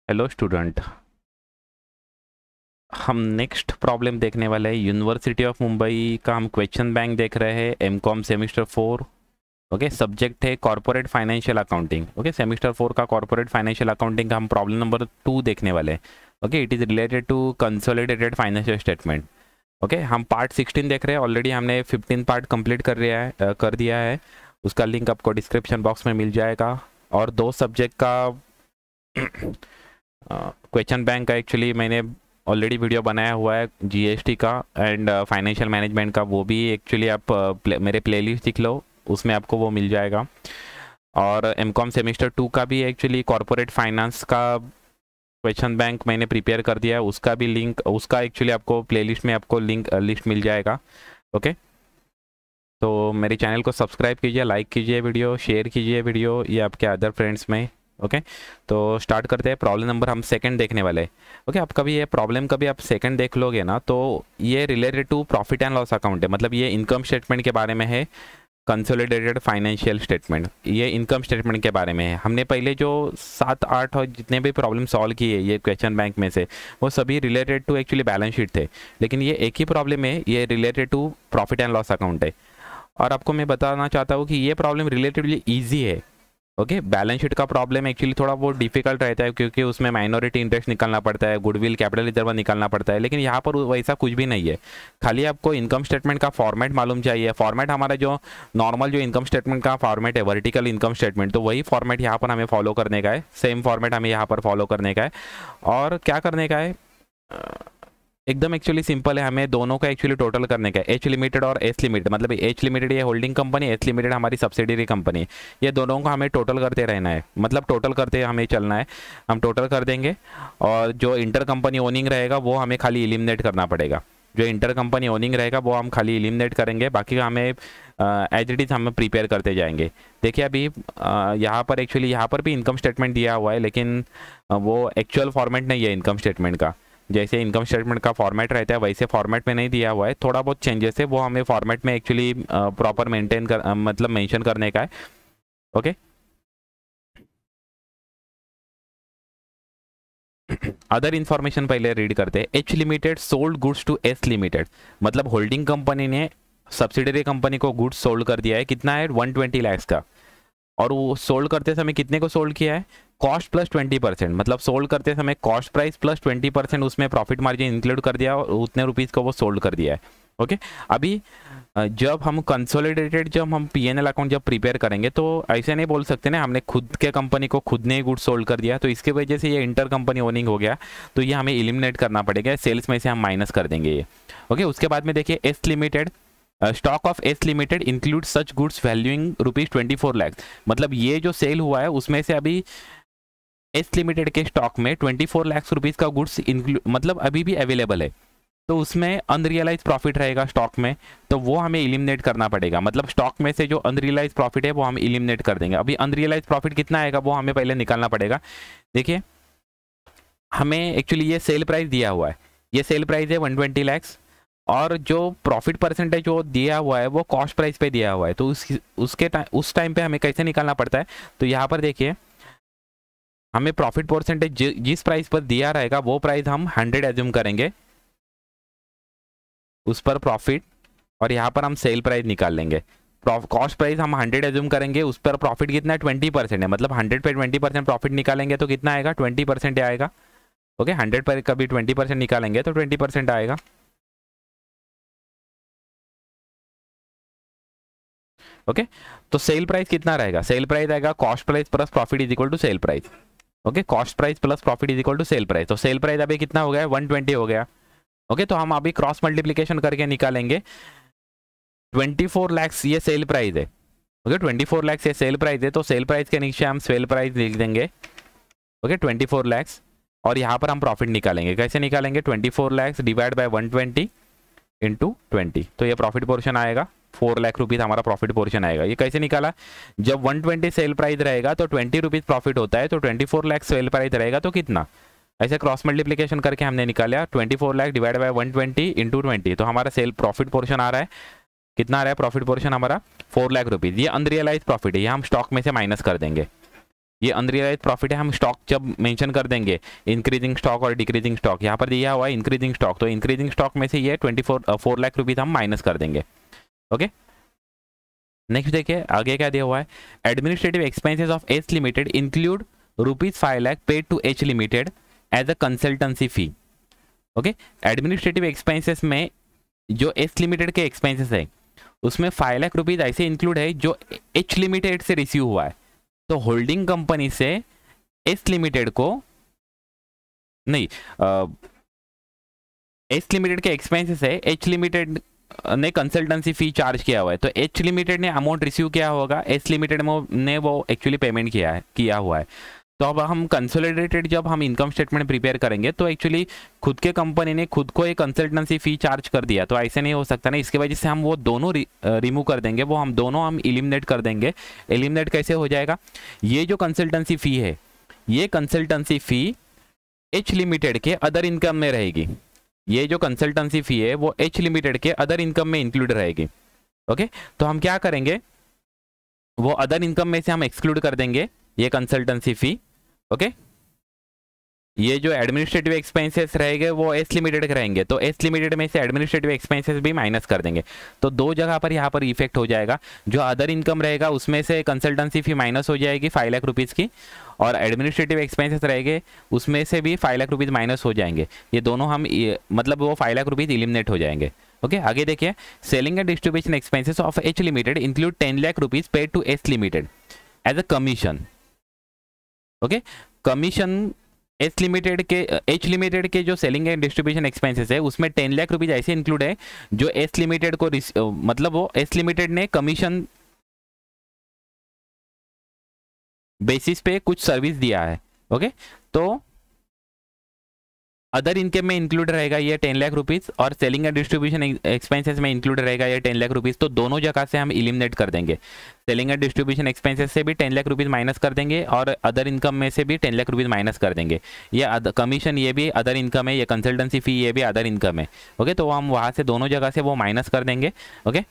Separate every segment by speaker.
Speaker 1: Hello student. हम next problem देखने वाले हैं। यूनिवर्सिटी ऑफ मुंबई का हम क्वेश्चन बैंक देख रहे हैं। M Com semester 4। ओके, सब्जेक्ट है corporate financial accounting. Okay, semester 4 का कॉर्पोरेट फाइनेंशियल अकाउंटिंग का हम प्रॉब्लम नंबर 2 देखने वाले हैं। Okay, it is related to consolidated financial statement. Okay, हम पार्ट 16 देख रहे हैं। ऑलरेडी हमने 15 पार्ट कंप्लीट कर दिया है। उसका लिंक आपको डिस्क्रिप्शन बॉक्स में मिल जाएगा। और दो सब्जेक्ट का क्वेश्चन बैंक का एक्चुअली मैंने ऑलरेडी वीडियो बनाया हुआ है, जीएसटी का एंड फाइनेंशियल मैनेजमेंट का। वो भी एक्चुअली आप मेरे प्लेलिस्ट देख लो, उसमें आपको वो मिल जाएगा। और एमकॉम सेमेस्टर 2 का भी एक्चुअली कॉर्पोरेट फाइनेंस का क्वेश्चन बैंक मैंने प्रिपेयर कर दिया है, उसका भी लिंक, उसका एक्चुअली आपको प्लेलिस्ट में आपको लिंक लिस्ट मिल जाएगा। ओके, तो मेरे चैनल को सब्सक्राइब कीजिए, लाइक कीजिए वीडियो, शेयर कीजिए वीडियो ये आपके अदर फ्रेंड्स में। ओके, तो स्टार्ट करते हैं। प्रॉब्लम नंबर हम सेकंड देखने वाले हैं। ओके, आप कभी ये प्रॉब्लम कभी आप सेकंड देख लोगे ना, तो ये related to profit and loss account है। मतलब ये इनकम स्टेटमेंट के बारे में है, कंसोलिडेटेड फाइनेंशियल स्टेटमेंट, ये इनकम स्टेटमेंट के बारे में है। हमने पहले जो 7-8 और जितने भी प्रॉब्लम सॉल्व किए ये क्वेश्चन बैंक में से, वो सभी related to actually balance sheet थे। लेकिन ये एक ही प्रॉब्लम है, ये related to profit and loss account है। और आपको मैं बताना चाहता हूँ कि ये प्रॉब्लम रिलेटिवली ईजी है। ओके, बैलेंस शीट का प्रॉब्लम एक्चुअली थोड़ा बहुत डिफिकल्ट रहता है, क्योंकि उसमें माइनॉरिटी इंटरेस्ट निकालना पड़ता है, गुडविल कैपिटल रिजर्व निकालना पड़ता है। लेकिन यहाँ पर वैसा कुछ भी नहीं है। खाली आपको इनकम स्टेटमेंट का फॉर्मेट मालूम चाहिए। फॉर्मेट हमारा जो नॉर्मल जो इनकम स्टेटमेंट का फॉर्मेट है, वर्टिकल इनकम स्टेटमेंट, तो वही फॉर्मेट यहाँ पर हमें फॉलो करने का है। सेम फॉर्मेट हमें यहाँ पर फॉलो करने का है। और क्या करने का है, एकदम एक्चुअली सिंपल है। हमें दोनों का एक्चुअली टोटल करने का है, एच लिमिटेड और एस लिमिटेड। मतलब एच लिमिटेड ये होल्डिंग कंपनी, एस लिमिटेड हमारी सब्सिडरी कंपनी। ये दोनों को हमें टोटल करते रहना है, मतलब टोटल करते हमें चलना है। हम टोटल कर देंगे और जो इंटर कंपनी ओनिंग रहेगा वो हमें खाली एलिमिनेट करना पड़ेगा। जो इंटर कंपनी ओनिंग रहेगा वो हम खाली एलिमिनेट करेंगे, बाकी का हमें एज इट इज़ हमें प्रिपेयर करते जाएंगे। देखिए अभी यहाँ पर एक्चुअली यहाँ पर भी इनकम स्टेटमेंट दिया हुआ है, लेकिन वो एक्चुअल फॉर्मेट नहीं है इनकम स्टेटमेंट का। जैसे इनकम स्टेटमेंट का फॉर्मेट रहता है वैसे फॉर्मेट में नहीं दिया हुआ है। थोड़ा बहुत चेंजेस है, वो हमें फॉर्मेट में एक्चुअली प्रॉपर मेंटेन कर मतलब मेंशन करने का है। ओके, अदर इन्फॉर्मेशन पहले रीड करते हैं। H limited sold goods to S limited, मतलब होल्डिंग कंपनी ने सब्सिडरी कंपनी को गुड्स सोल्ड कर दिया है। कितना है, 120 लाख का। और वो सोल्ड करते समय कितने को सोल्ड किया है, कॉस्ट प्लस 20%। मतलब सोल्ड करते समय कॉस्ट प्राइस प्लस 20% उसमें प्रॉफिट मार्जिन इंक्लूड कर दिया और उतने रुपीज़ को वो सोल्ड कर दिया है। ओके, अभी जब हम कंसोलिडेटेड जब हम पीएनएल अकाउंट जब प्रिपेयर करेंगे, तो ऐसे नहीं बोल सकते ना हमने खुद के कंपनी को खुद ने ही गुड सोल्ड कर दिया, तो इसकी वजह से ये इंटर कंपनी ओनिंग हो गया। तो ये हमें एलिमिनेट करना पड़ेगा, सेल्स में से हम माइनस कर देंगे ये। ओके, उसके बाद में देखिए S limited, stock of S limited include such goods valuing ₹24 lakh. मतलब ये जो सेल हुआ है उसमें से अभी एस लिमिटेड के स्टॉक में 24 लाख रुपीज का गुड्स मतलब अभी भी अवेलेबल है। तो उसमें अनरियलाइज प्रॉफिट रहेगा स्टॉक में, तो वो हमें इलिमिनेट करना पड़ेगा। मतलब स्टॉक में से जो अनरियलाइज प्रॉफिट है वो हम इलिमिनेट कर देंगे। अभी अनरियलाइज प्रॉफिट कितना आएगा वो हमें पहले निकालना पड़ेगा। देखिए हमें एक्चुअली ये सेल प्राइस दिया हुआ है, ये सेल प्राइस है 120 लाख, और जो प्रॉफिट परसेंटेज जो दिया हुआ है वो कॉस्ट प्राइस पे दिया हुआ है। तो उस टाइम पे हमें कैसे निकालना पड़ता है, तो यहाँ पर देखिए हमें प्रॉफिट परसेंटेज जिस प्राइस पर दिया रहेगा वो प्राइस हम 100 एज्यूम करेंगे उस पर प्रॉफिट, और यहाँ पर हम सेल प्राइस निकाल लेंगे। कॉस्ट प्राइस हम 100 एज्यूम करेंगे, उस पर प्रॉफिट कितना है, 20% है। मतलब 100 पे 20% प्रॉफिट निकालेंगे तो कितना आएगा, 20% आएगा। ओके, 100 पर कभी 20% निकालेंगे तो 20% आएगा। ओके, तो सेल प्राइस कितना रहेगा, सेल प्राइस आएगा cost price plus profit is equal to sale price. Okay, cost price plus profit is equal to sale price. तो सेल प्राइस अभी कितना हो गया, 120 हो गया। ओके, तो हम अभी क्रॉस मल्टीप्लीकेशन करके निकालेंगे। 24 लाख ये सेल प्राइस है। ओके, 24 लाख ये सेल प्राइस है, तो सेल प्राइस के नीचे हम सेल प्राइस लिख देंगे। ओके, 24 लाख, और यहाँ पर हम प्रॉफिट निकालेंगे। कैसे निकालेंगे, 24 लाख डिवाइड बाय 120 इंटू 20, तो ये प्रॉफिट पोर्शन आएगा। 4 लाख रुपीज हमारा प्रॉफिट पोर्शन आएगा। ये कैसे निकाला, जब 120 सेल प्राइस रहेगा तो 20 रुपीज प्रॉफिट होता है, तो 24 लाख सेल प्राइस रहेगा तो कितना, ऐसे क्रॉस मल्टीप्लीकेशन करके हमने निकाला 24 लाख डिवाइड बाय 120 इंटू 20, तो हमारा सेल प्रॉफिट पोर्शन आ रहा है। कितना आ रहा है प्रॉफिट पोर्शन हमारा, 4 लाख रुपीज। ये अनरियलाइज प्रॉफिट है, ये हम स्टॉक में से माइनस कर देंगे। ये अनरियलाइज प्रॉफिट है, हम स्टॉक जब मेंशन कर देंगे इंक्रीजिंग स्टॉक और डिक्रीजिंग स्टॉक, यहाँ पर दिया हुआ है इंक्रीजिंग स्टॉक, तो इंक्रीजिंग स्टॉक में से ये 4 लाख रुपीज़ हम माइनस कर देंगे। ओके, नेक्स्ट देखिए आगे क्या दिया हुआ है, administrative expenses of H limited include ₹5 lakh paid to H limited as a consultancy fee. Okay, administrative expenses में जो एच लिमिटेड के एक्सपेंसेस है उसमें 5 लाख रुपीज़ ऐसे इंक्लूड है जो एच लिमिटेड से रिसीव हुआ है। तो होल्डिंग कंपनी से एच लिमिटेड को नहीं, एच लिमिटेड के एक्सपेंसेस है, एच लिमिटेड ने कंसल्टेंसी फी चार्ज किया हुआ है, तो एच लिमिटेड ने अमाउंट रिसीव किया होगा, एच लिमिटेड ने वो एक्चुअली पेमेंट किया हुआ है। तो अब हम कंसोलिडेटेड जब हम इनकम स्टेटमेंट प्रिपेयर करेंगे तो एक्चुअली खुद के कंपनी ने खुद को एक कंसल्टेंसी फी चार्ज कर दिया, तो ऐसे नहीं हो सकता ना, इसकी वजह से हम वो दोनों रिमूव कर देंगे, वो हम दोनों हम इलिमिनेट कर देंगे। एलिमिनेट कैसे हो जाएगा, ये जो कंसल्टेंसी फी है, ये कंसल्टेंसी फी एच लिमिटेड के अदर इनकम में रहेगी, ये जो कंसल्टेंसी फी है वो एच लिमिटेड के अदर इनकम में इंक्लूड रहेगी। ओके, तो हम क्या करेंगे, वो अदर इनकम में से हम एक्सक्लूड कर देंगे ये कंसल्टेंसी फी। ओके, ये जो एडमिनिस्ट्रेटिव एक्सपेंसेस रहेंगे वो एस लिमिटेड के रहेंगे, तो एस लिमिटेड में से एडमिनिस्ट्रेटिव एक्सपेंसेस भी माइनस कर देंगे, तो दो जगह पर यहाँ पर इफेक्ट हो जाएगा। जो अदर इनकम रहेगा उसमें से कंसल्टेंसी फी माइनस हो जाएगी 5 लाख रुपीज़ की, और एडमिनिस्ट्रेटिव एक्सपेंसेस रहेंगे उसमें से भी 5 लाख रुपीज़ माइनस हो जाएंगे, ये दोनों हम मतलब वो 5 लाख रुपीज़ इलिमिनेट हो जाएंगे। ओके, आगे देखिए, selling and distribution expenses of H limited include 10 lakh rupees paid to H limited as a commission. Okay, commission H limited के जो सेलिंग एंड डिस्ट्रीब्यूशन एक्सपेंसेस है उसमें 10 लाख रुपीज ऐसे इंक्लूड है जो एच लिमिटेड को मतलब वो एच लिमिटेड ने कमीशन बेसिस पे कुछ सर्विस दिया है। ओके, तो अदर इनकम में इंक्लूड रहेगा ये 10 लाख रुपीज़, और सेलिंग एंड डिस्ट्रीब्यूशन एक्सपेंसेस में इंक्लूड रहेगा ये 10 लाख रुपीज़, तो दोनों जगह से हम इलिमिनेट कर देंगे। सेलिंग एंड डिस्ट्रीब्यूशन एक्सपेंसेस से भी 10 लाख रुपीज़ माइनस कर देंगे, और अदर इनकम में से भी 10 लाख रुपीज़ माइनस कर देंगे। ये कमीशन ये भी अदर इनकम है, ये कंसल्टेंसी फी ये भी अदर इनकम है। ओके, तो हम वहाँ से दोनों जगह से वो माइनस कर देंगे। ओके,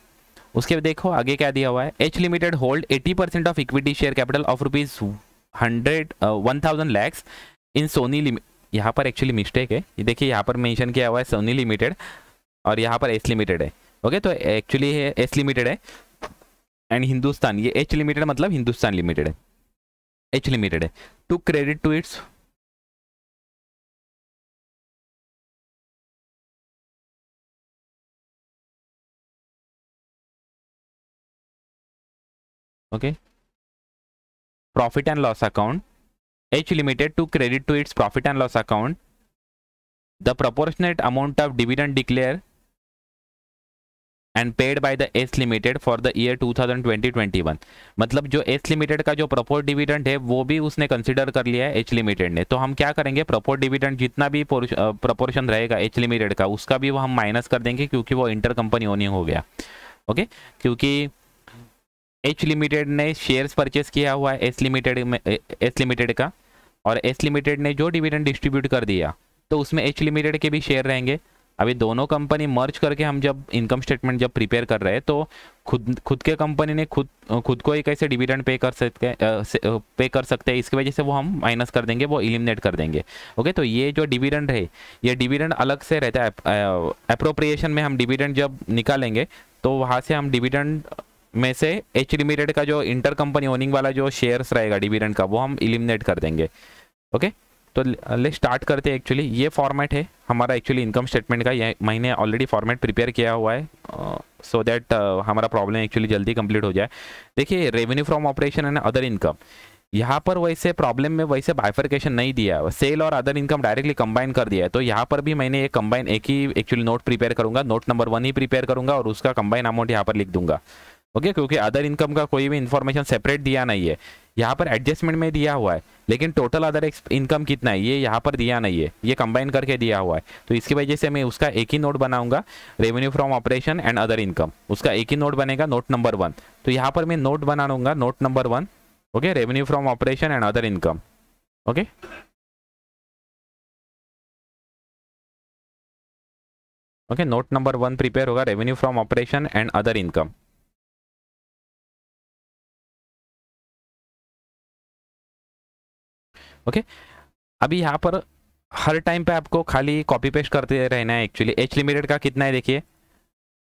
Speaker 1: उसके बाद देखो आगे क्या दिया हुआ है, H limited hold 80% of equity share capital of ₹1000 lakhs in Sony limited. यहाँ पर एक्चुअली मिस्टेक है, ये देखिए यहाँ पर मेंशन किया हुआ है सोनी लिमिटेड और यहाँ पर एच लिमिटेड है। ओके, तो एक्चुअली है एच लिमिटेड है एंड हिंदुस्तान, ये एच लिमिटेड मतलब हिंदुस्तान लिमिटेड है, एच लिमिटेड है to credit to its okay profit and loss account, H Limited to credit to its profit and loss account the proportionate amount of dividend declared and paid by the S Limited for the year 2020-21। मतलब जो S Limited का जो प्रपोर्ट dividend है वो भी उसने consider कर लिया है H Limited ने। तो हम क्या करेंगे, प्रपोर्ट डिविडेंड जितना भी प्रोपोर्शन रहेगा H Limited का उसका भी वो हम माइनस कर देंगे, क्योंकि वो इंटर कंपनी ओनिंग हो गया। ओके, क्योंकि H Limited ने शेयर्स परचेस किया हुआ है S Limited का, और एच लिमिटेड ने जो डिविडेंड डिस्ट्रीब्यूट कर दिया तो उसमें एच लिमिटेड के भी शेयर रहेंगे। अभी दोनों कंपनी मर्ज करके हम जब इनकम स्टेटमेंट जब प्रिपेयर कर रहे हैं तो खुद के कंपनी ने खुद को ही कैसे डिविडेंड पे कर सकते हैं, इसकी वजह से वो हम माइनस कर देंगे, वो इलिमिनेट कर देंगे। ओके, तो ये जो डिविडेंड है ये डिविडेंड अलग से रहता है, अप्रोप्रिएशन में हम डिविडेंड जब निकालेंगे तो वहाँ से हम डिविडेंड में से एच लिमिटेड का जो इंटर कंपनी ओनिंग वाला जो शेयर्स रहेगा डिविडेंड का वो हम इलिमिनेट कर देंगे। ओके, तो ले स्टार्ट करते हैं। एक्चुअली ये फॉर्मेट है हमारा एक्चुअली इनकम स्टेटमेंट का, ये मैंने ऑलरेडी फॉर्मेट प्रिपेयर किया हुआ है सो दैट हमारा प्रॉब्लम एक्चुअली जल्दी कंप्लीट हो जाए। देखिए, revenue from operation and other income, यहाँ पर वैसे प्रॉब्लम में वैसे बाइफर्केशन नहीं दिया है, सेल और अदर इनकम डायरेक्टली कंबाइन कर दिया है, तो यहाँ पर भी मैंने एक कंबाइन एक ही एक्चुअली नोट प्रिपेयर करूँगा, नोट नंबर 1 ही प्रिपेयर करूँगा और उसका कंबाइन अमाउंट यहाँ पर लिख दूंगा। ओके, क्योंकि अदर इनकम का कोई भी इन्फॉर्मेशन सेपरेट दिया नहीं है, यहाँ पर एडजस्टमेंट में दिया हुआ है, लेकिन टोटल अदर इनकम कितना है ये यहाँ पर दिया नहीं है, ये कंबाइन करके दिया हुआ है, तो इसकी वजह से मैं उसका एक ही नोट बनाऊंगा, revenue from operation and other income, उसका एक ही नोट बनेगा, नोट नंबर 1। तो यहाँ पर मैं नोट बना लूंगा, note number 1। Okay, revenue from operation and other income. Okay, okay, note number 1 prepare होगा, revenue from operation and other income. Okay, अभी यहाँ पर हर टाइम पे आपको खाली कॉपी पेस्ट करते रहना है। एक्चुअली एच लिमिटेड का कितना है देखिए,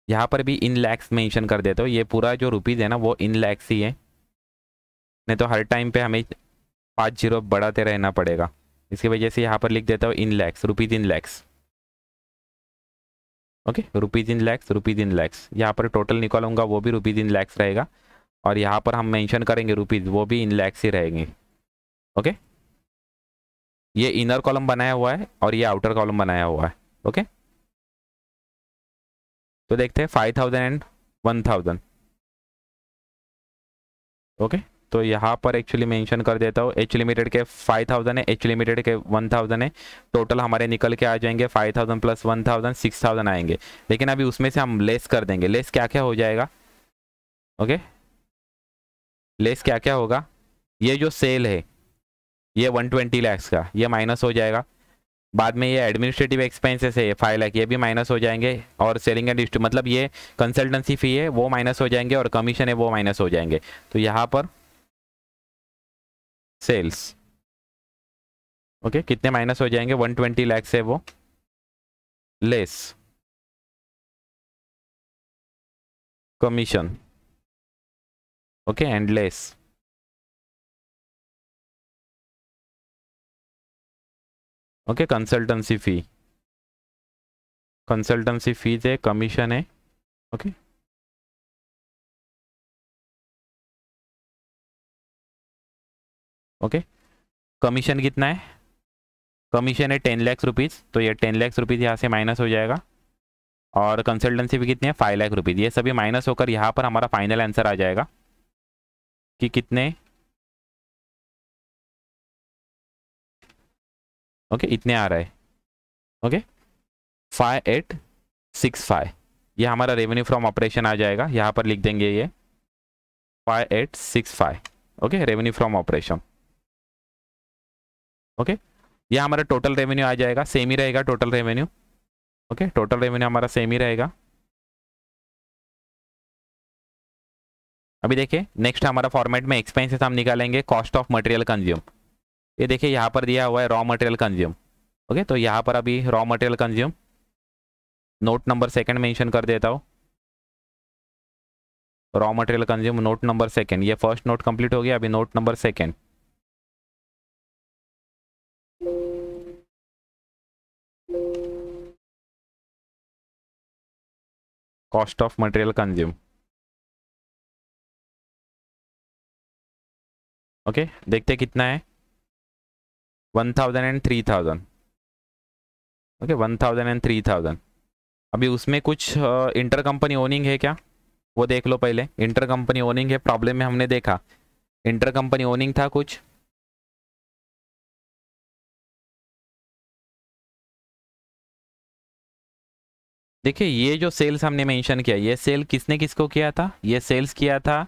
Speaker 1: यहाँ पर भी इन लैक्स मेंशन कर देता हूँ। ये पूरा जो रुपीज़ है ना वो इन लैक्स ही है, नहीं तो हर टाइम पे हमें 5 जीरो बढ़ाते रहना पड़ेगा। इसकी वजह से यहाँ पर लिख देता हूँ in lakhs, rupees in lakhs. Okay, rupees in lakhs, rupees in lakhs. यहाँ पर टोटल निकालूंगा वो भी रुपीज़ इन लैक्स रहेगा, और यहाँ पर हम मेंशन करेंगे रुपीज़, वो भी इन लैक्स ही रहेंगे। ओके, ये इनर कॉलम बनाया हुआ है और ये आउटर कॉलम बनाया हुआ है। ओके, तो देखते हैं 5000 एंड 1000। ओके, तो यहाँ पर एक्चुअली मेंशन कर देता हूँ एच लिमिटेड के 5000 है, एच लिमिटेड के 1000 है। टोटल हमारे निकल के आ जाएंगे 5000 प्लस 1000 6000 आएंगे। लेकिन अभी उसमें से हम लेस कर देंगे। लेस क्या क्या हो जाएगा? ओके, लेस क्या क्या होगा? ये जो सेल है ये 120 लाख का, ये माइनस हो जाएगा। बाद में ये एडमिनिस्ट्रेटिव एक्सपेंसेस है 5 लाख, ये भी माइनस हो जाएंगे। और सेलिंग एंड डिस्ट्रीब्यूट मतलब ये कंसल्टेंसी फी है वो माइनस हो जाएंगे, और कमीशन है वो माइनस हो जाएंगे। तो यहाँ पर सेल्स ओके कितने माइनस हो जाएंगे? 120 लाख से वो less commission. Okay, and less okay consultancy fee. Consultancy fees है, कमीशन है। ओके, ओके, कमीशन कितना है? कमीशन है 10 लाख रुपीज़, तो ये 10 लाख रुपीज़ यहाँ से माइनस हो जाएगा। और कंसल्टेंसी भी कितनी है? 5 लाख रुपीज़। ये सभी माइनस होकर यहाँ पर हमारा फाइनल आंसर आ जाएगा कि कितने। ओके, इतने आ रहा है। ओके, 5865 ये हमारा रेवेन्यू फ्रॉम ऑपरेशन आ जाएगा। यहाँ पर लिख देंगे ये 5865। Okay, revenue from operation. Okay, ये हमारा टोटल रेवेन्यू आ जाएगा, सेम ही रहेगा total revenue. Okay, total revenue हमारा सेम ही रहेगा। अभी देखिए नेक्स्ट हमारा फॉर्मेट में एक्सपेंसेस हम निकालेंगे कॉस्ट ऑफ मटेरियल कंज्यूम। ये देखिए यहाँ पर दिया हुआ है रॉ मटेरियल कंज्यूम। ओके, तो यहाँ पर अभी raw material consume note number second mention कर देता हूँ। Raw material consume note number second, ये फर्स्ट नोट कंप्लीट हो गया, अभी note number second. Cost of material consume. Okay, देखते कितना है। 1000 एंड 3000। Okay, 1000 and 3000। अभी उसमें कुछ इंटर कंपनी ओनिंग है क्या, वो देख लो पहले। इंटर कंपनी ओनिंग है, प्रॉब्लम में हमने देखा इंटर कंपनी ओनिंग था कुछ। देखिए ये जो सेल्स हमने मेंशन किया, ये सेल किसने किसको किया था? ये सेल्स किया था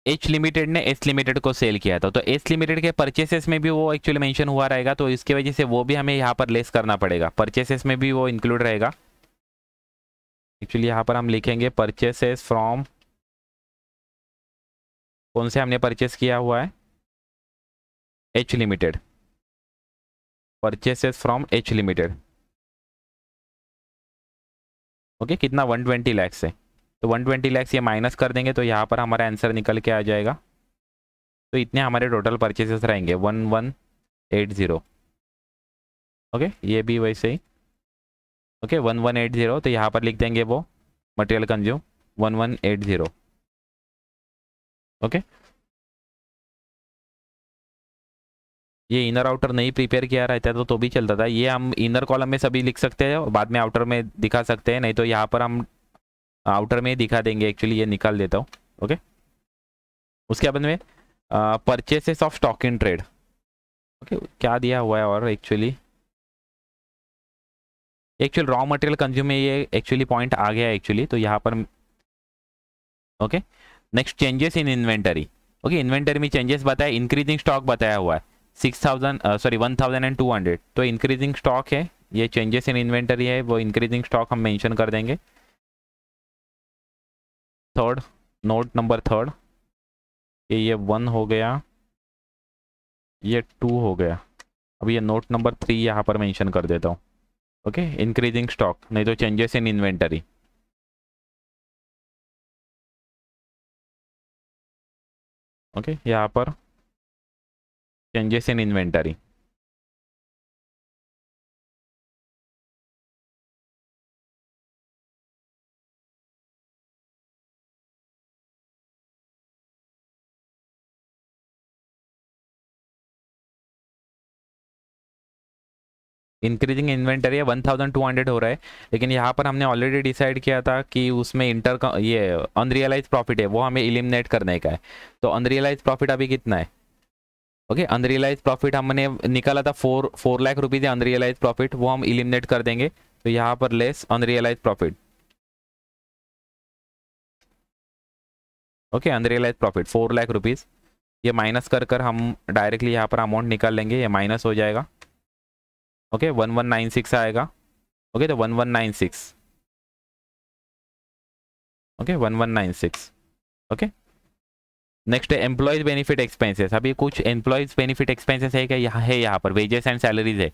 Speaker 1: एच लिमिटेड ने एस लिमिटेड को सेल किया था। तो एस लिमिटेड के परचेसेस में भी वो एक्चुअली मेंशन हुआ रहेगा, तो इसकी वजह से वो भी हमें यहाँ पर लेस करना पड़ेगा। परचेसेस में भी वो इंक्लूड रहेगा। एक्चुअली यहाँ पर हम लिखेंगे परचेसेस फ्रॉम, कौन से हमने परचेस किया हुआ है? H limited. Purchases from H limited. Okay, कितना? 120 लाख से। तो 120 लाख ये माइनस कर देंगे तो यहाँ पर हमारा आंसर निकल के आ जाएगा। तो इतने हमारे टोटल परचेसेस रहेंगे 1180। ओके, ये भी वैसे ही। ओके, 1180, तो यहाँ पर लिख देंगे वो मटेरियल कंज्यूम 1180। ओके, ये इनर आउटर नहीं प्रिपेयर किया रहता तो भी चलता था। ये हम इनर कॉलम में सभी लिख सकते हैं और बाद में आउटर में दिखा सकते हैं, नहीं तो यहाँ पर हम आउटर में ही दिखा देंगे। एक्चुअली ये निकाल देता हूँ। ओके, उसके बाद में purchases of stock in trade. Okay, क्या दिया हुआ है? और एक्चुअली रॉ मटेरियल कंज्यूम में ये एक्चुअली पॉइंट आ गया है एक्चुअली, तो यहाँ पर okay. Next changes in inventory. Okay, inventory में चेंजेस बताया, इंक्रीजिंग स्टॉक बताया हुआ है 1200। तो इंक्रीजिंग स्टॉक है, ये चेंजेस इन इन्वेंटरी है, वो इंक्रीजिंग स्टॉक हम मेंशन कर देंगे। थर्ड नोट नंबर थर्ड, ये 1 हो गया। ये 2 हो गया। अब ये नोट नंबर 3 यहाँ पर मेंशन कर देता हूँ। ओके, इंक्रीजिंग स्टॉक, नहीं तो चेंजेस इन इन्वेंटरी। ओके, यहाँ पर changes in inventory. Increasing inventory है, 1200 हो रहा है, लेकिन यहाँ पर हमने ऑलरेडी डिसाइड किया था कि उसमें इंटर का ये अनरियलाइज प्रॉफिट है, वो हमें इलिमिनेट करने का है। तो अनरियलाइज प्रॉफिट अभी कितना है? ओके, अनरियलाइज प्रॉफिट हमने निकाला था 4 लाख रुपीज़ है अनरियलाइज प्रॉफिट, वो हम इलिमिनेट कर देंगे। तो यहाँ पर less unrealised profit. Okay, unrealised profit 4 lakh rupees, ये माइनस कर कर हम डायरेक्टली यहाँ पर अमाउंट निकाल लेंगे, ये माइनस हो जाएगा। ओके, 1196 आएगा। ओके, तो 1196। ओके, 1196। ओके, नेक्स्ट है एम्प्लॉयज बेनिफिट एक्सपेंसेस। अभी कुछ एम्प्लॉयज बेनिफिट एक्सपेंसेस है क्या? यहाँ है, यहाँ पर वेजेस एंड सैलरीज है,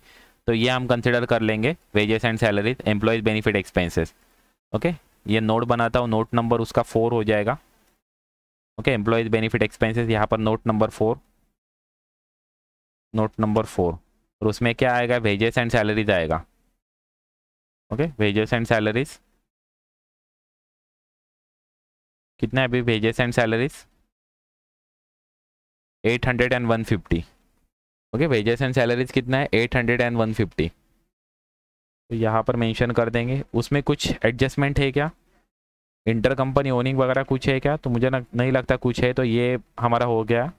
Speaker 1: तो ये हम कंसिडर कर लेंगे, wages and salaries employees benefit expenses. Okay, ये नोट बनाता हूँ, नोट नंबर उसका 4 हो जाएगा। ओके, एम्प्लॉयज बेनिफिट एक्सपेंसेस, यहाँ पर नोट नंबर 4, नोट नंबर 4, और उसमें क्या आएगा? वेजेस एंड सैलरीज आएगा। ओके, वेजेस एंड सैलरीज कितना है अभी? Wages and salaries 800 and 150। Okay, wages and salaries कितना है? 800 एंड 150। तो यहाँ पर मेंशन कर देंगे। उसमें कुछ एडजस्टमेंट है क्या? इंटर कंपनी ओनिंग वगैरह कुछ है क्या? तो मुझे नहीं लगता कुछ है, तो ये हमारा हो गया।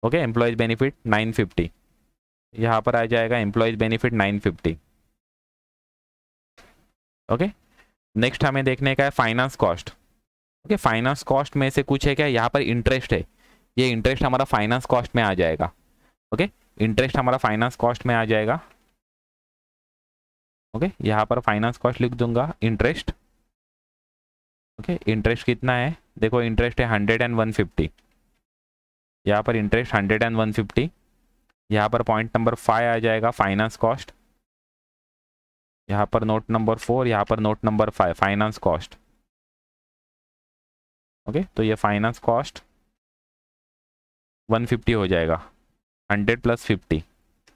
Speaker 1: ओके, एम्प्लॉयज़ बेनिफिट 950, यहाँ पर आ जाएगा एम्प्लॉयज़ बेनिफिट 950। ओके, नेक्स्ट हमें देखने का है finance cost. Okay, finance cost में से कुछ है क्या? यहाँ पर इंटरेस्ट है, ये इंटरेस्ट हमारा फाइनेंस कॉस्ट में आ जाएगा। ओके, इंटरेस्ट हमारा फाइनेंस कॉस्ट में आ जाएगा। ओके, यहाँ पर फाइनेंस कॉस्ट लिख दूंगा, इंटरेस्ट। ओके, इंटरेस्ट कितना है? देखो, इंटरेस्ट है 100 एंड 150, यहाँ पर इंटरेस्ट 100 एंड 150। यहाँ पर पॉइंट नंबर 5 आ जाएगा फाइनेंस कॉस्ट, यहाँ पर नोट नंबर 4, यहाँ पर note number 5 finance cost. Okay, तो ये फाइनेंस कॉस्ट 150 हो जाएगा, 100 प्लस 50।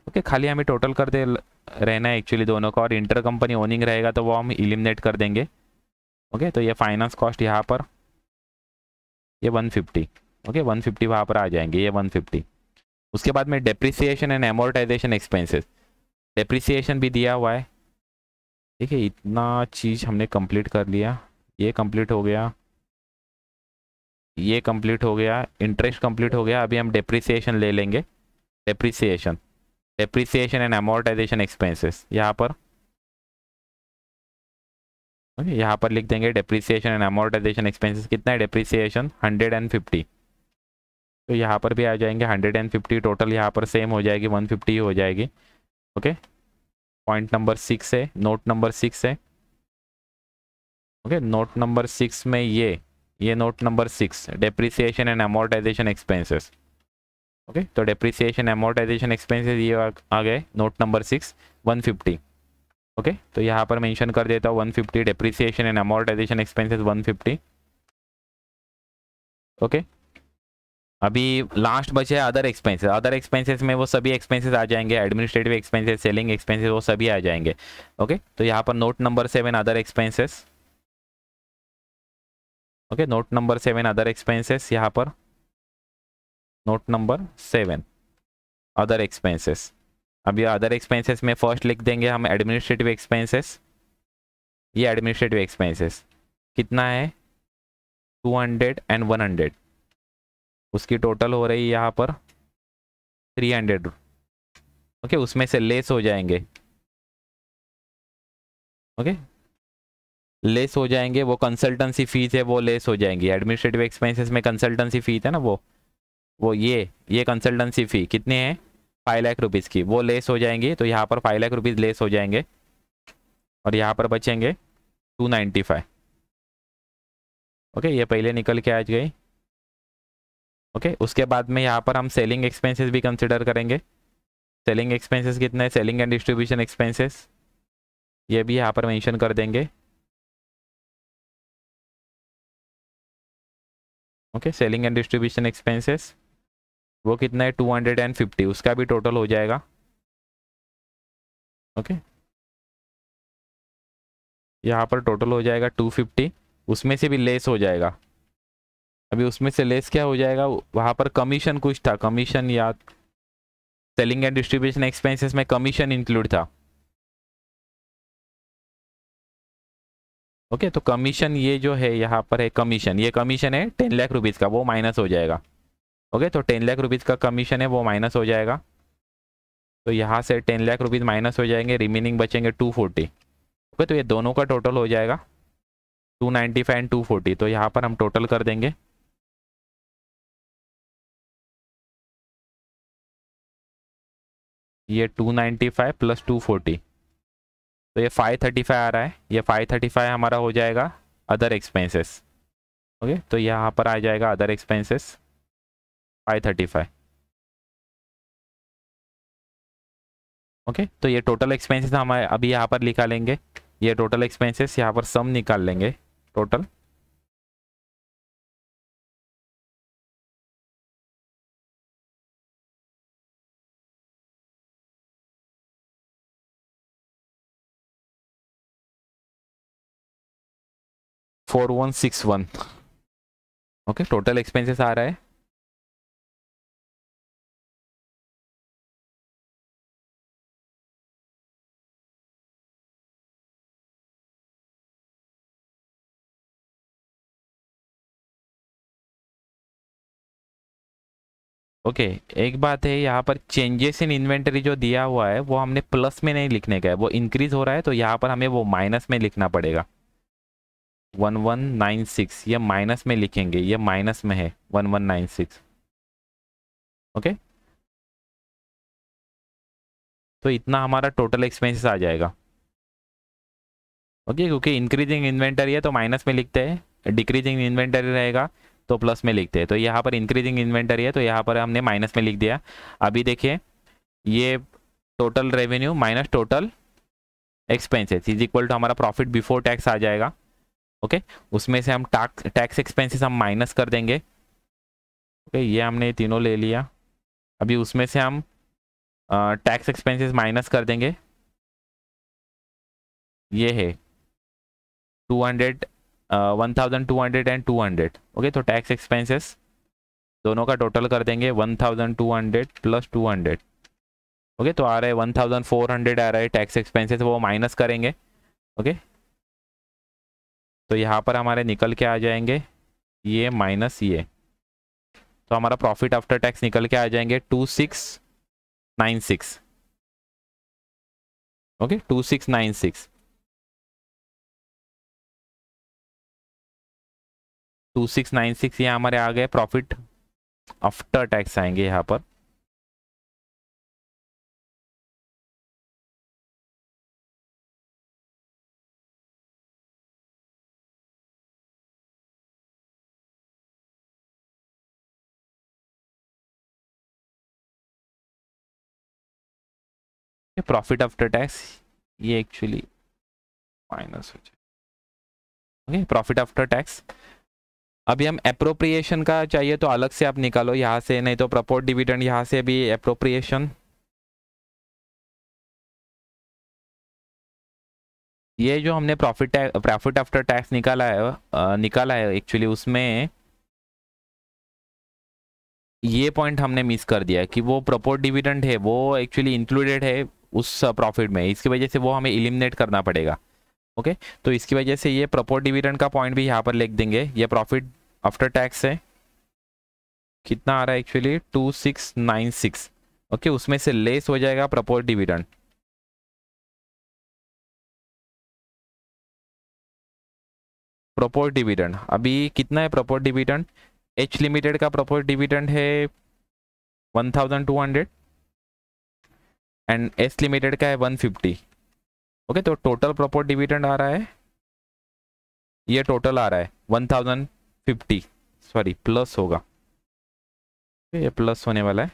Speaker 1: ओके, खाली हमें टोटल करते रहना है एक्चुअली दोनों का, और इंटर कंपनी ओनिंग रहेगा तो वो हम इलिमिनेट कर देंगे। ओके, तो ये फाइनेंस कॉस्ट यहाँ पर ये 150। ओके, 150 वहाँ पर आ जाएंगे, ये 150। उसके बाद में depreciation and amortisation expenses, depreciation भी दिया हुआ है। ठीक है, इतना चीज़ हमने कंप्लीट कर लिया, ये कंप्लीट हो गया, ये कंप्लीट हो गया, इंटरेस्ट कंप्लीट हो गया। अभी हम डेप्रिसिएशन ले लेंगे, depreciation, depreciation and amortisation expenses यहाँ पर। ओके, यहाँ पर लिख देंगे डेप्रिसिएशन एंड अमोर्टाइजेशन एक्सपेंसेस। कितना है डेप्रिसिएशन? 150। तो यहाँ पर भी आ जाएंगे 150, टोटल यहाँ पर सेम हो जाएगी, 150 हो जाएगी। ओके, पॉइंट नंबर 6 है, नोट नंबर 6 है। ओके, नोट नंबर 6 में ये note number 6 depreciation and amortisation expenses. Okay, तो डेप्रिसिएशन अमोर्टाइजेशन एक्सपेंसेस ये आ गए, नोट नंबर 6 150। ओके, तो यहाँ पर मेंशन कर देता हूँ 150, depreciation and amortisation expenses 150। Okay, अभी लास्ट बचे अदर एक्सपेंसेस। अदर एक्सपेंसेस में वो सभी एक्सपेंसेस आ जाएंगे, एडमिनिस्ट्रेटिव एक्सपेंसेस, सेलिंग एक्सपेंसेस, वो सभी आ जाएंगे। ओके, तो यहाँ पर note number 7 other expenses. Okay, note number 7 other expenses, यहाँ पर नोट नंबर 7 अदर एक्सपेंसेस। अभी अदर एक्सपेंसेस में फर्स्ट लिख देंगे हम एडमिनिस्ट्रेटिव एक्सपेंसेस। ये एडमिनिस्ट्रेटिव एक्सपेंसेस कितना है? 200 एंड 100, उसकी टोटल हो रही है यहाँ पर 300। ओके, उसमें से लेस हो जाएंगे। ओके, लेस हो जाएंगे, वो कंसल्टेंसी फीस है, वो लेस हो जाएंगी। एडमिनिस्ट्रेटिव एक्सपेंसेस में कंसल्टेंसी फीस है ना, वो ये कंसल्टेंसी फ़ी कितने हैं? 5 लाख रुपीज़ की, वो लेस हो जाएंगी। तो यहाँ पर 5 लाख रुपीज़ लेस हो जाएंगे, और यहाँ पर बचेंगे 295। ओके, ये पहले निकल के आ गई। ओके उसके बाद में यहाँ पर हम सेलिंग एक्सपेंसेस भी कंसिडर करेंगे। सेलिंग एक्सपेंसेस कितने हैं, सेलिंग एंड डिस्ट्रीब्यूशन एक्सपेंसेस ये भी यहाँ पर मेंशन कर देंगे। Okay selling and distribution expenses वो कितना है 250, उसका भी टोटल हो जाएगा। ओके यहाँ पर टोटल हो जाएगा 250, उसमें से भी लेस हो जाएगा। अभी उसमें से लेस क्या हो जाएगा, वहाँ पर कमीशन कुछ था, कमीशन या सेलिंग एंड डिस्ट्रीब्यूशन एक्सपेंसेस में कमीशन इंक्लूड था। ओके तो कमीशन ये जो है यहाँ पर है कमीशन, ये कमीशन है 10 लाख रुपीज़ का, वो माइनस हो जाएगा। ओके तो 10 लाख रुपीज़ का कमीशन है वो माइनस हो जाएगा। तो यहाँ से 10 लाख रुपीज़ माइनस हो जाएंगे, रिमेनिंग बचेंगे 240। ओके तो ये दोनों का टोटल हो जाएगा 295 एंड 240। तो यहाँ पर हम टोटल कर देंगे। ये 295 प्लस 240 तो ये 535 आ रहा है। ये 535 हमारा हो जाएगा अदर एक्सपेंसेस। ओके तो यहाँ पर आ जाएगा अदर एक्सपेंसेस 535। ओके तो ये टोटल एक्सपेंसेस हम अभी यहाँ पर निकालेंगे। ये टोटल एक्सपेंसेस यहाँ पर सम निकाल लेंगे total. Four 4161। Okay total expenses आ रहा है। ओके एक बात है यहाँ पर चेंजेस इन इन्वेंटरी जो दिया हुआ है वो हमने प्लस में नहीं लिखने का है, वो इंक्रीज हो रहा है तो यहाँ पर हमें वो माइनस में लिखना पड़ेगा। 1196 ये माइनस में लिखेंगे, ये माइनस में है 1196। ओके तो इतना हमारा टोटल एक्सपेंसेस आ जाएगा। ओके क्योंकि इंक्रीजिंग इन्वेंटरी है तो माइनस में लिखते हैं, डिक्रीजिंग इन्वेंटरी रहेगा तो प्लस में लिखते हैं। तो यहाँ पर इंक्रीजिंग इन्वेंटरी है तो यहाँ पर हमने माइनस में लिख दिया। अभी देखिए ये total revenue minus total expenses is equal to हमारा प्रॉफिट बिफोर टैक्स आ जाएगा। ओके उसमें से हम टैक्स एक्सपेंसेस हम माइनस कर देंगे। ओके ये हमने तीनों ले लिया। अभी उसमें से हम टैक्स एक्सपेंसेस माइनस कर देंगे। ये है 200 1200 एंड 200। ओके तो टैक्स एक्सपेंसेस दोनों का टोटल कर देंगे 1200 प्लस 200। ओके तो आ रहा है 1400 आ रहा है टैक्स एक्सपेंसेस, वो माइनस करेंगे। ओके तो यहाँ पर हमारे निकल के आ जाएंगे ये माइनस ये, तो हमारा प्रॉफिट आफ्टर टैक्स निकल के आ जाएंगे 2696। ओके 2696 2696 ये हमारे आ गए प्रॉफिट आफ्टर टैक्स आएंगे यहाँ पर। प्रॉफिट आफ्टर टैक्स ये एक्चुअली माइनस हो जाए। ओके प्रॉफिट आफ्टर टैक्स अभी हम एप्रोप्रिएशन का चाहिए तो अलग से आप निकालो यहाँ से, नहीं तो प्रपोर्ट डिविडेंड यहाँ से भी एप्रोप्रिएशन। ये जो हमने प्रॉफिट आफ्टर टैक्स निकाला है एक्चुअली उसमें ये पॉइंट हमने मिस कर दिया है कि वो प्रपोर्ट डिविडेंड है वो एक्चुअली इंक्लूडेड है उस प्रॉफिट में, इसकी वजह से वो हमें एलिमिनेट करना पड़ेगा। ओके तो इसकी वजह से ये प्रपोर्ट डिविडेंड का पॉइंट भी यहाँ पर लिख देंगे। ये प्रॉफिट आफ्टर टैक्स है कितना आ रहा है एक्चुअली 2696। ओके उसमें से लेस हो जाएगा प्रपोर्ट डिविडेंड। प्रपोर्ट डिविडेंड अभी कितना है प्रपोर्ट डिविडेंड, एच लिमिटेड का प्रपोर्ट डिविडेंड है 1200 एंड एस लिमिटेड का है 150। ओके तो टोटल प्रपोर्ट डिविडेंड आ रहा है, ये टोटल आ रहा है 1050, सॉरी प्लस होगा ये प्लस होने वाला है,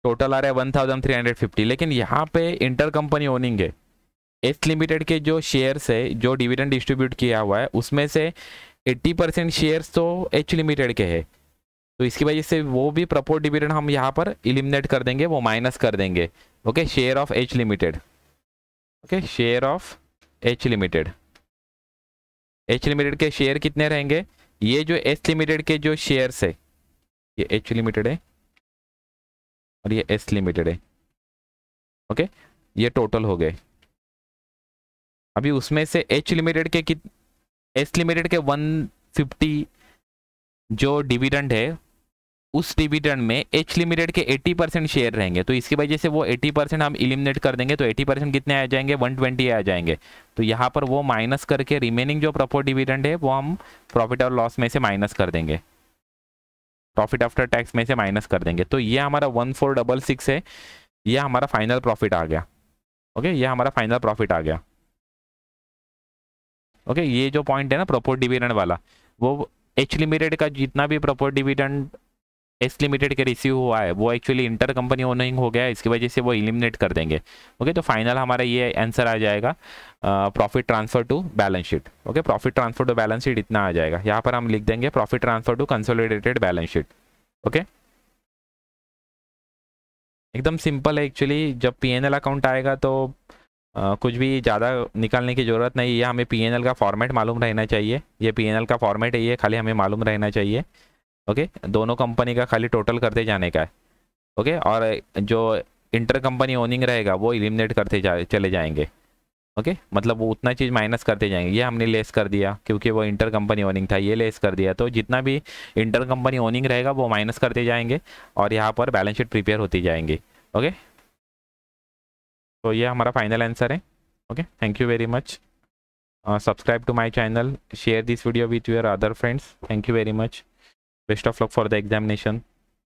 Speaker 1: टोटल आ रहा है 1350। लेकिन यहाँ पे इंटर कंपनी ओनिंग है, एस लिमिटेड के जो शेयर्स है जो डिविडेंड डिस्ट्रीब्यूट किया हुआ है उसमें से 80% शेयर्स तो एच लिमिटेड के है, तो इसकी वजह से वो भी प्रपोर्ट डिविडेंड हम यहाँ पर इलिमिनेट कर देंगे, वो माइनस कर देंगे। Okay, share of H limited, okay share of H limited, H limited के शेयर कितने रहेंगे, ये जो एस लिमिटेड के जो शेयर्स है, ये एच लिमिटेड है और ये एस लिमिटेड है। ओके, ये टोटल हो गए। अभी उसमें से एच लिमिटेड के एस लिमिटेड के 150 जो डिविडेंड है, उस डिविडेंड में एच लिमिटेड के 80% शेयर रहेंगे, तो इसकी वजह से वो 80% हम इलिमिनेट कर देंगे, तो 80% कितने आ जाएंगे, 120 आ जाएंगे। तो यहाँ पर वो माइनस करके रिमेनिंग जो प्रॉपर डिविडेंड है वो हम प्रॉफिट और लॉस में से माइनस कर देंगे, प्रॉफिट आफ्टर टैक्स में से माइनस कर देंगे। तो ये हमारा 1466 है, ये हमारा फाइनल प्रॉफिट आ गया। ओके, ये हमारा फाइनल प्रॉफिट आ गया। ओके, ये जो पॉइंट है ना प्रॉपर डिविडेंड वाला, वो एच लिमिटेड का जितना भी प्रॉपर डिविडेंड एस लिमिटेड के रिसीव हुआ है वो एक्चुअली इंटर कंपनी ओनिंग हो गया है, इसकी वजह से वो इलिमिनेट कर देंगे। ओके, तो फाइनल हमारा ये आंसर आ जाएगा profit transfer to balance sheet. Okay, profit transfer to balance sheet इतना आ जाएगा, यहाँ पर हम लिख देंगे profit transfer to consolidated balance sheet. Okay, एकदम सिंपल है एक्चुअली। जब पीएनएल अकाउंट आएगा तो कुछ भी ज़्यादा निकालने की ज़रूरत नहीं है, हमें पीएनएल का फॉर्मेट मालूम रहना चाहिए, ये पीएनएल का फॉर्मेट है, ये खाली हमें मालूम रहना चाहिए। ओके, दोनों कंपनी का खाली टोटल करते जाने का है। ओके, और जो इंटर कंपनी ओनिंग रहेगा वो इलिमिनेट करते चले जाएंगे। ओके, मतलब वो उतना चीज़ माइनस करते जाएंगे। ये हमने लेस कर दिया क्योंकि वो इंटर कंपनी ओनिंग था, ये लेस कर दिया, तो जितना भी इंटर कंपनी ओनिंग रहेगा वो माइनस करते जाएंगे और यहाँ पर बैलेंस शीट प्रिपेयर होती जाएंगी। ओके, तो ये हमारा फाइनल आंसर है। Okay, thank you very much. Subscribe to my channel, share this video with your other friends. Thank you very much. Best of luck for the examination.